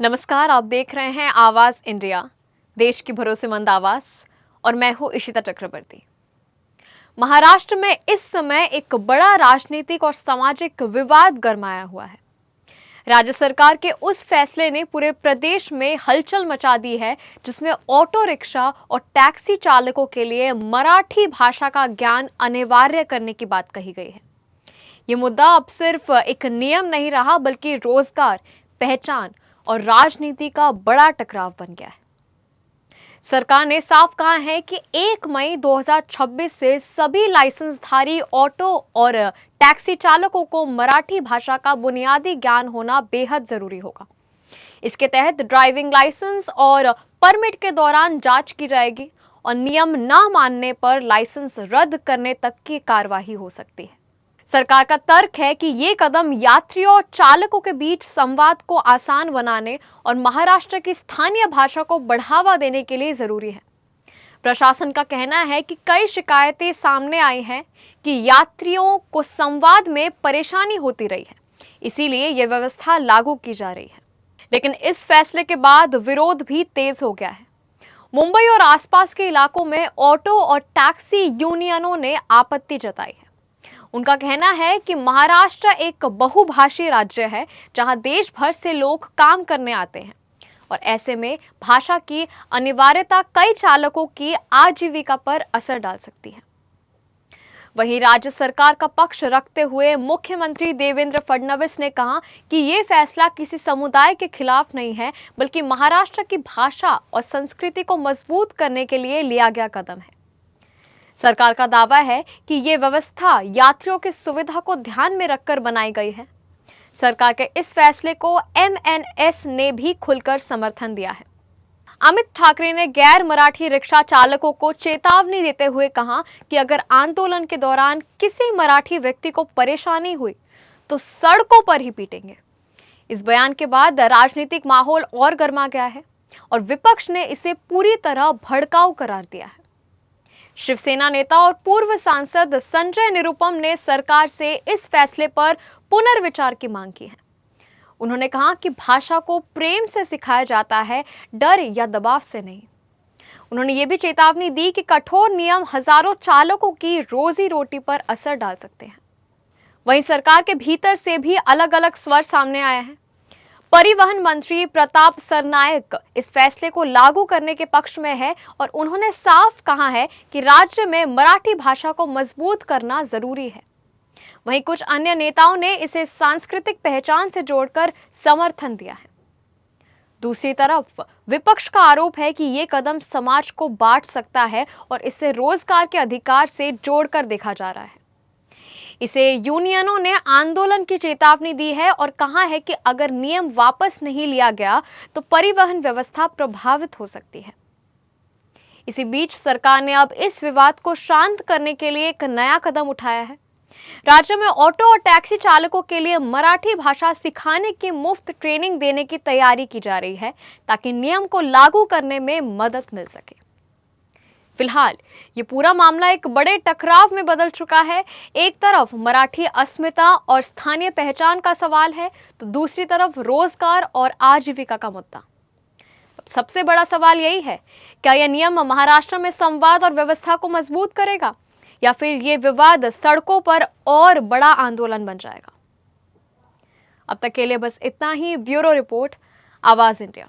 नमस्कार, आप देख रहे हैं आवाज इंडिया, देश की भरोसेमंद आवाज। और मैं हूं इशिता चक्रवर्ती। महाराष्ट्र में इस समय एक बड़ा राजनीतिक और सामाजिक विवाद गरमाया हुआ है। राज्य सरकार के उस फैसले ने पूरे प्रदेश में हलचल मचा दी है, जिसमें ऑटो रिक्शा और टैक्सी चालकों के लिए मराठी भाषा का ज्ञान अनिवार्य करने की बात कही गई है। ये मुद्दा अब सिर्फ एक नियम नहीं रहा, बल्कि रोजगार, पहचान और राजनीति का बड़ा टकराव बन गया है। सरकार ने साफ कहा है कि 1 मई 2026 से सभी लाइसेंसधारी ऑटो और टैक्सी चालकों को मराठी भाषा का बुनियादी ज्ञान होना बेहद जरूरी होगा। इसके तहत ड्राइविंग लाइसेंस और परमिट के दौरान जांच की जाएगी और नियम न मानने पर लाइसेंस रद्द करने तक की कार्यवाही हो सकती है। सरकार का तर्क है कि ये कदम यात्रियों और चालकों के बीच संवाद को आसान बनाने और महाराष्ट्र की स्थानीय भाषा को बढ़ावा देने के लिए जरूरी है। प्रशासन का कहना है कि कई शिकायतें सामने आई हैं कि यात्रियों को संवाद में परेशानी होती रही है, इसीलिए यह व्यवस्था लागू की जा रही है। लेकिन इस फैसले के बाद विरोध भी तेज हो गया है। मुंबई और आसपास के इलाकों में ऑटो और टैक्सी यूनियनों ने आपत्ति जताई है। उनका कहना है कि महाराष्ट्र एक बहुभाषी राज्य है, जहां देश भर से लोग काम करने आते हैं और ऐसे में भाषा की अनिवार्यता कई चालकों की आजीविका पर असर डाल सकती है। वहीं राज्य सरकार का पक्ष रखते हुए मुख्यमंत्री देवेंद्र फडणवीस ने कहा कि ये फैसला किसी समुदाय के खिलाफ नहीं है, बल्कि महाराष्ट्र की भाषा और संस्कृति को मजबूत करने के लिए लिया गया कदम है। सरकार का दावा है कि ये व्यवस्था यात्रियों की सुविधा को ध्यान में रखकर बनाई गई है। सरकार के इस फैसले को एमएनएस ने भी खुलकर समर्थन दिया है। अमित ठाकरे ने गैर मराठी रिक्शा चालकों को चेतावनी देते हुए कहा कि अगर आंदोलन के दौरान किसी मराठी व्यक्ति को परेशानी हुई तो सड़कों पर ही पीटेंगे। इस बयान के बाद राजनीतिक माहौल और गर्मा गया है और विपक्ष ने इसे पूरी तरह भड़काऊ करार दिया है। शिवसेना नेता और पूर्व सांसद संजय निरुपम ने सरकार से इस फैसले पर पुनर्विचार की मांग की है। उन्होंने कहा कि भाषा को प्रेम से सिखाया जाता है, डर या दबाव से नहीं। उन्होंने ये भी चेतावनी दी कि कठोर नियम हजारों चालकों की रोजी रोटी पर असर डाल सकते हैं। वहीं सरकार के भीतर से भी अलग अलग स्वर सामने आए हैं। परिवहन मंत्री प्रताप सरनायक इस फैसले को लागू करने के पक्ष में है और उन्होंने साफ कहा है कि राज्य में मराठी भाषा को मजबूत करना जरूरी है। वहीं कुछ अन्य नेताओं ने इसे सांस्कृतिक पहचान से जोड़कर समर्थन दिया है। दूसरी तरफ विपक्ष का आरोप है कि ये कदम समाज को बांट सकता है और इसे रोजगार के अधिकार से जोड़कर देखा जा रहा है। इसे यूनियनों ने आंदोलन की चेतावनी दी है और कहा है कि अगर नियम वापस नहीं लिया गया तो परिवहन व्यवस्था प्रभावित हो सकती है। इसी बीच सरकार ने अब इस विवाद को शांत करने के लिए एक नया कदम उठाया है। राज्य में ऑटो और टैक्सी चालकों के लिए मराठी भाषा सिखाने की मुफ्त ट्रेनिंग देने की तैयारी की जा रही है, ताकि नियम को लागू करने में मदद मिल सके। फिलहाल ये पूरा मामला एक बड़े टकराव में बदल चुका है। एक तरफ मराठी अस्मिता और स्थानीय पहचान का सवाल है, तो दूसरी तरफ रोजगार और आजीविका का मुद्दा। अब सबसे बड़ा सवाल यही है, क्या यह नियम महाराष्ट्र में संवाद और व्यवस्था को मजबूत करेगा या फिर ये विवाद सड़कों पर और बड़ा आंदोलन बन जाएगा? अब तक के लिए बस इतना ही। ब्यूरो रिपोर्ट, आवाज इंडिया।